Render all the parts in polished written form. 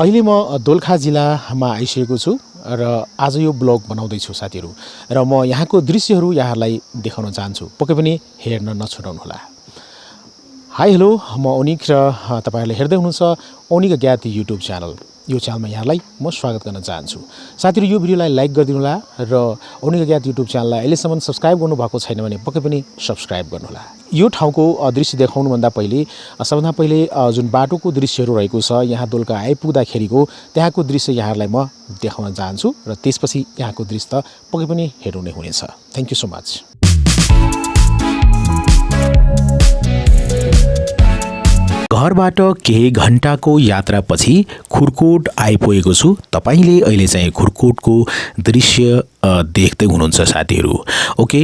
अहिले म दोलखा जिल्लामा आइसकेको छु र आज यो ब्लग बनाउँदैछु साथीहरू र म यहाँको दृश्यहरू यहाँहरूलाई देखाउन चाहन्छु। पक्कै पनि हेर्न नछुटाउनुहोला। हाई हेलो, म ओनिक र तपाईहरुले हेर्दै हुनुहुन्छ ओनिक अज्ञात युट्युब च्यानल। यो च्यानलमा यहाँलाई म स्वागत गर्न चाहन्छु। साथीहरू यो भिडियोलाई लाइक गरिदिनुहोला र ओनिक अज्ञात युट्युब च्यानललाई अहिलेसम्म सब्स्क्राइब गर्नुभएको छैन भने पक्कै पनि सब्स्क्राइब गर्नुहोला। यो ठाउँको दृश्य देखाउनुभन्दा पहिले सबभन्दा पहिले जुन बाटोको दृश्यहरू रहेको छ यहाँ दोलखा आइपुग्दाखेरिको त्यहाँको दृश्य यहाँहरूलाई म देखाउन चाहन्छु र त्यसपछि यहाँको दृश्य त पक्कै पनि हेर्नु नै हुनेछ। Thank you so much. घरबाट केही घण्टाको यात्रापछि खुर्कोट आइपुगेको छु। तपाईले अहिले चाहिँ खुर्कोटको दृश्य देख्दै हुनुहुन्छ साथीहरू। ओके,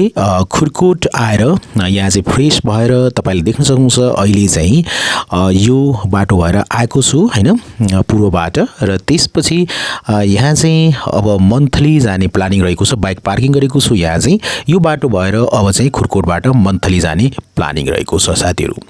खुर्कोट आएर यहाँ चाहिँ फ्रेश भएर तपाईले देख्न सक्नुहुन्छ अहिले चाहिँ यो बाटो भएर आएको छु हैन, पूर्वबाट। र त्यसपछि यहाँ चाहिँ अब मन्थली जाने प्लानिङ रहेको छ। बाइक पार्किङ गरेको छु यहाँ चाहिँ। यो बाटो भएर अब चाहिँ खुर्कोटबाट मन्थली जाने प्लानिङ रहेको छ साथीहरू।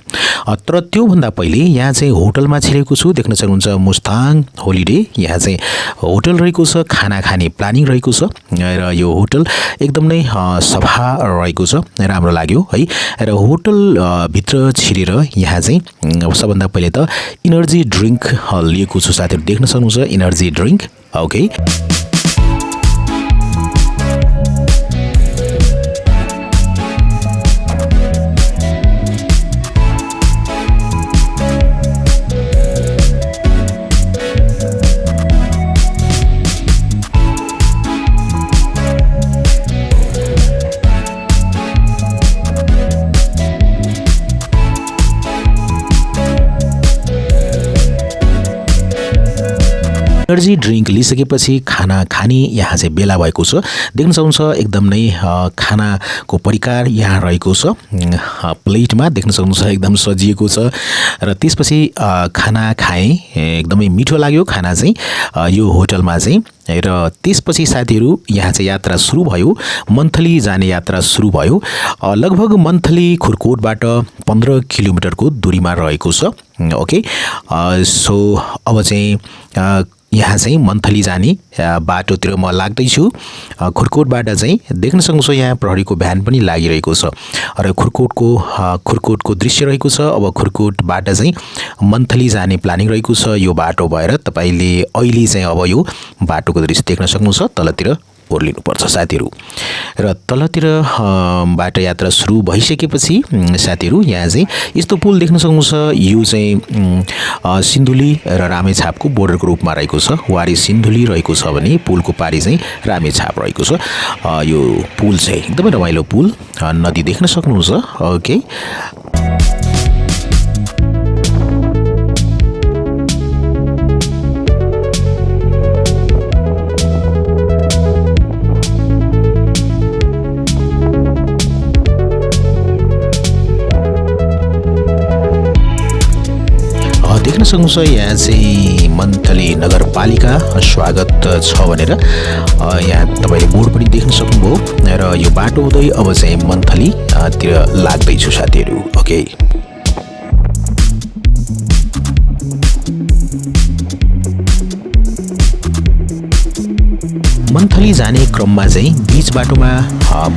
तर त्यो भन्दा पहिले यहाँ चाहिँ होटलमा छिरेको छु। देख्न सक्नुहुन्छ मुस्ताङ होलिडे। यहाँ चाहिँ होटल रहेको छ, खाना खाने प्लानिङ रहेको छ र यो होटल एकदम नै सफा रहेको छ, राम्रो लाग्यो है। र होटल भित्र छिरेर यहाँ चाहिँ सबभन्दा पहिले त इनर्जी ड्रिंक लिएको छु साथीहरु। देख्न सक्नुहुन्छ energy drink. Okay, energy drink लिसकेपछि खाना खाने यहाँ चाहिँ बेला भएको छ। देख्न सक्नुहुन्छ एकदम नै खानाको परिकार यहाँ रहेको छ प्लेटमा। देख्न सक्नुहुन्छ एकदम सजिएको छ। र त्यसपछि खाना खाएँ, एकदमै मिठो लाग्यो खाना चाहिँ यो होटलमा चाहिँ। र त्यसपछि साथीहरू यहाँ चाहिँ यात्रा सुरु भयो, मन्थली जाने यात्रा सुरु भयो। लगभग मन्थली खुर्कोटबाट 15 किलोमिटरको दूरीमा रहेको छ। ओके, सो अब चाहिँ यहाँ चाहिँ मन्थली जाने बाटोतिर म लाग्दैछु। खुर्कोटबाट चाहिँ देख्न सक्नुहुन्छ यहाँ प्रहरीको भ्यान पनि लागिरहेको छ र खुर्कोटको दृश्य रहेको छ। अब खुर्कोटबाट चाहिँ मन्थली जाने प्लानिङ रहेको छ यो बाटो भएर। तपाईले अहिले चाहिँ अब यो बाटोको दृश्य देख्न सक्नुहुन्छ। तलतिर ओर्लिनु पर्छ साथीहरू। र तलतिर बाट यात्रा सुरु भइसकेपछि साथीहरू यहाँ चाहिँ यस्तो पुल देख्न सक्नुहुन्छ। यो चाहिँ सिन्धुली र रामेछापको बोर्डरको रूपमा रहेको छ। वारी सिन्धुली रहेको छ भने पुलको पारी चाहिँ रामेछाप रहेको छ। यो पुल चाहिँ एकदमै रमाइलो पुल, नदी देख्न सक्नुहुन्छ। ओके, देख्न सक्नुहुन्छ यहाँ चाहिँ मन्थली नगरपालिका स्वागत छ भनेर यहाँ तपाईले बोर्ड पनि देख्न सक्नुभयो। र यो बाटो हुँदै अब चाहिँ मन्थली तिर लाग्दैछु साथीहरू। ओके, मन्थली जाने क्रममा चाहिँ बीच बाटोमा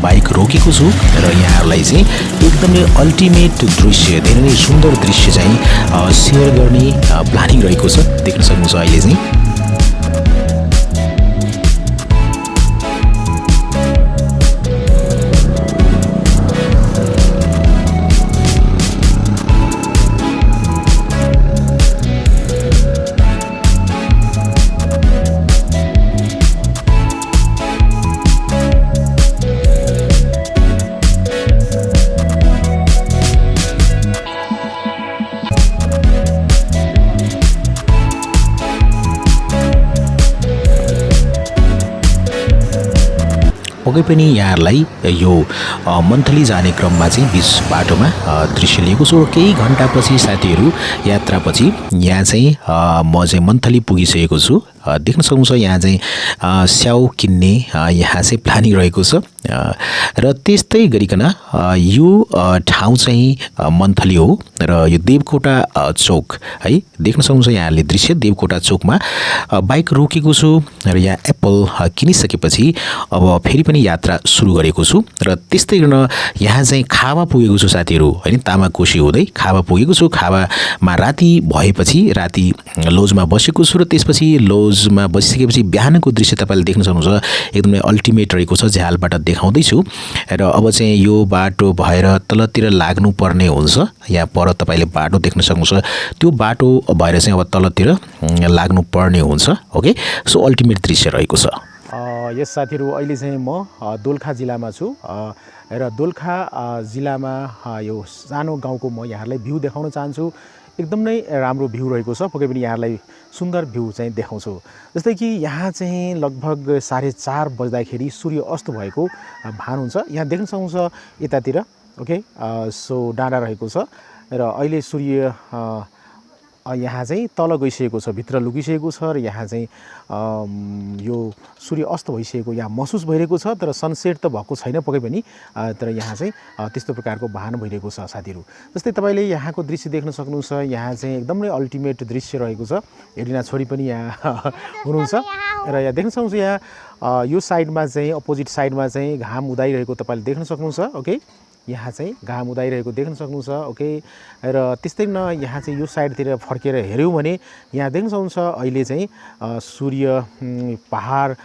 बाइक रोकेको छु र यहाँहरूलाई चाहिँ एकदमै अल्टिमेट दृश्य, धेरै नै सुन्दर दृश्य चाहिँ सेयर गर्ने प्लानिङ रहेको छ। देख्न सक्नुहुन्छ अहिले चाहिँ पक्कै पनि यहाँहरूलाई यो मन्थली जाने क्रममा चाहिँ बीच बाटोमा दृश्य लिएको छु। केही घण्टापछि साथीहरू यात्रापछि यहाँ चाहिँ म चाहिँ मन्थली पुगिसकेको छु। देख्न सक्नुहुन्छ यहाँ चाहिँ स्याउ किन्ने यहाँ चाहिँ प्लानिङ रहेको छ र त्यस्तै गरिकन यो ठाउँ चाहिँ मन्थली हो र यो देवकोटा चौक है देख्न सक्नुहुन्छ यहाँले दृश्य देवकोटा चौकमा बाइक रोकेको छु र यहाँ एप्पल किनिसकेपछि अब फेरि पनि यात्रा सुरु गरेको छु र त्यस्तै गर्न यहाँ चाहिँ खावा पुगेको छु साथीहरू हैन तामाकोशी हुँदै खावा पुगेको छु खावामा राति भएपछि राति लजमा बसेको छु र त्यसपछि लजमा बसिसकेपछि बिहानको दृश्य तपाईले देख्न सक्नुहुन्छ एकदमै अल्टिमेट रहेको छ झ्यालबाट देखाउँदै छु र अब चाहिँ यो बाटो भएर तलतिर लाग्नु पर्ने हुन्छ यहाँ पर तपाईले बाटो देख्न सक्नुहुन्छ त्यो बाटो भएर चाहिँ अब तलतिर लाग्नु पर्ने हुन्छ ओके सो अल्टिमेट दृश्य रहेको छ यस साथीहरु अहिले चाहिँ म दोलखा जिल्लामा छु र दोलखा जिल्लामा यो सानो गाउँको म यहाँलाई भ्यू देखाउन चाहन्छु एकदम नै राम्रो भ्यू रहेको छ पक्कै पनि यहाँलाई सुन्दर भ्यू चाहिँ देखाउँछु जस्तै कि यहाँ चाहिँ लगभग 4:30 बज्दाखेरि सूर्य अस्त भएको भान हुन्छ यहाँ देख्न सक्नुहुन्छ यतातिर ओके सो डाँडा रहेको छ र अहिले सूर्य यहाँ चाहिँ तल गइसकेको छ भित्र लुकिसकेको छ र यहाँ चाहिँ यो सूर्य अस्त भइसकेको यहाँ महसुस भइरहेको छ तर सनसेट त भएको छैन पक्कै पनि तर यहाँ चाहिँ त्यस्तो प्रकारको भान भइरहेको छ साथीहरु जस्तै तपाईले यहाँको दृश्य देख्न सक्नुहुन्छ यहाँ चाहिँ एकदमै अल्टिमेट दृश्य रहेको छ एरिना छोरी पनि यहाँ हुनुहुन्छ र यहाँ देख्न सक्नुहुन्छ यहाँ यो साइडमा चाहिँ अपोजिट साइडमा चाहिँ घाम उदाइरहेको तपाईले देख्न सक्नुहुन्छ ओके यहाँ चाहिँ घाम उदाइरहेको देख्न सक्नुहुन्छ ओके र त्यस्तै न यहाँ चाहिँ यो साइडतिर फर्केर हेर्यौं भने यहाँ देख्न सक्नुहुन्छ अहिले चाहिँ सूर्य पहाड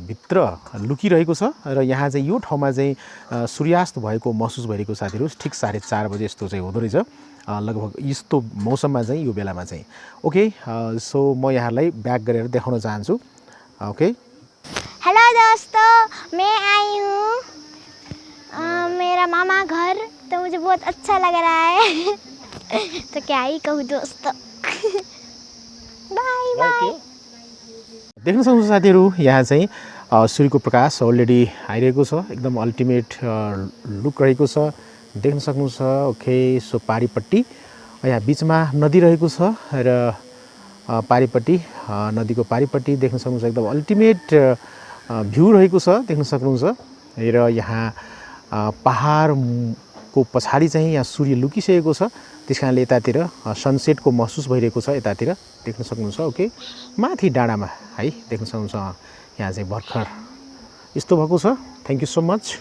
भित्र लुकिरहेको छ र यहाँ चाहिँ यो ठाउँमा चाहिँ सूर्यास्त भएको महसुस भइरहेको साथीहरु ठीक 4:30 बजे यस्तो चाहिँ हुँदो रहेछ लगभग यस्तो मौसममा चाहिँ यो बेलामा चाहिँ ओके सो म यहाँलाई ब्याक गरेर देखाउन चाहन्छु ओके हेलो दोस्तों मैं आई हूँ मेरा मामा घर तो मुझे बहुत अच्छा लग रहा है तो क्या ही कहूँ दोस्तों बाय बाय देख्न सक्नुहुन्छ साथीहरु यहाँ चाहिँ सूर्यको प्रकाश अलरेडी आइरहेको छ एकदम अल्टिमेट लुक रहेको छ देख्न सक्नुहुन्छ ओके सो पारीपट्टि यहाँ बीचमा नदी रहेको छ र पारीपट्टि नदीको पारीपट्टि देख्न सक्नुहुन्छ एकदम अल्टिमेट भ्यू रहेको छ देख्न सक्नुहुन्छ र यहाँ पहाडको पछाडी चाहिँ यहाँ सूर्य लुकिसकेको छ त्यसकारणले यतातिर सनसेटको महसुस भइरहेको छ यतातिर देख्न सक्नुहुन्छ ओके माथि डाँडामा है देख्न सक्नुहुन्छ यहाँ चाहिँ भर्खर यस्तो भएको छ थ्यांक यू सो मच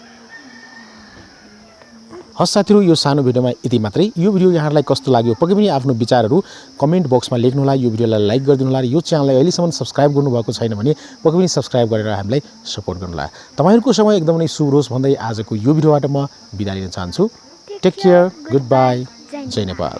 हस् साथीहरु यो सानो भिडियोमा यति मात्रै यो भिडियो यहाँहरुलाई कस्तो लाग्यो पक्कै पनि आफ्नो विचारहरु कमेन्ट बक्समा लेख्नु होला यो भिडियोलाई लाइक गरिदिनु होला यो च्यानललाई अहिलेसम्म सब्स्क्राइब गर्नुभएको छैन भने पक्कै पनि सब्स्क्राइब गरेर हामीलाई सपोर्ट गर्नु होला तपाईहरुको समय एकदमै नै शुभ होस् भन्दै आजको यो भिडियोबाट म बिदा लिन चाहन्छु टेक केयर गुड बाइ जय नेपाल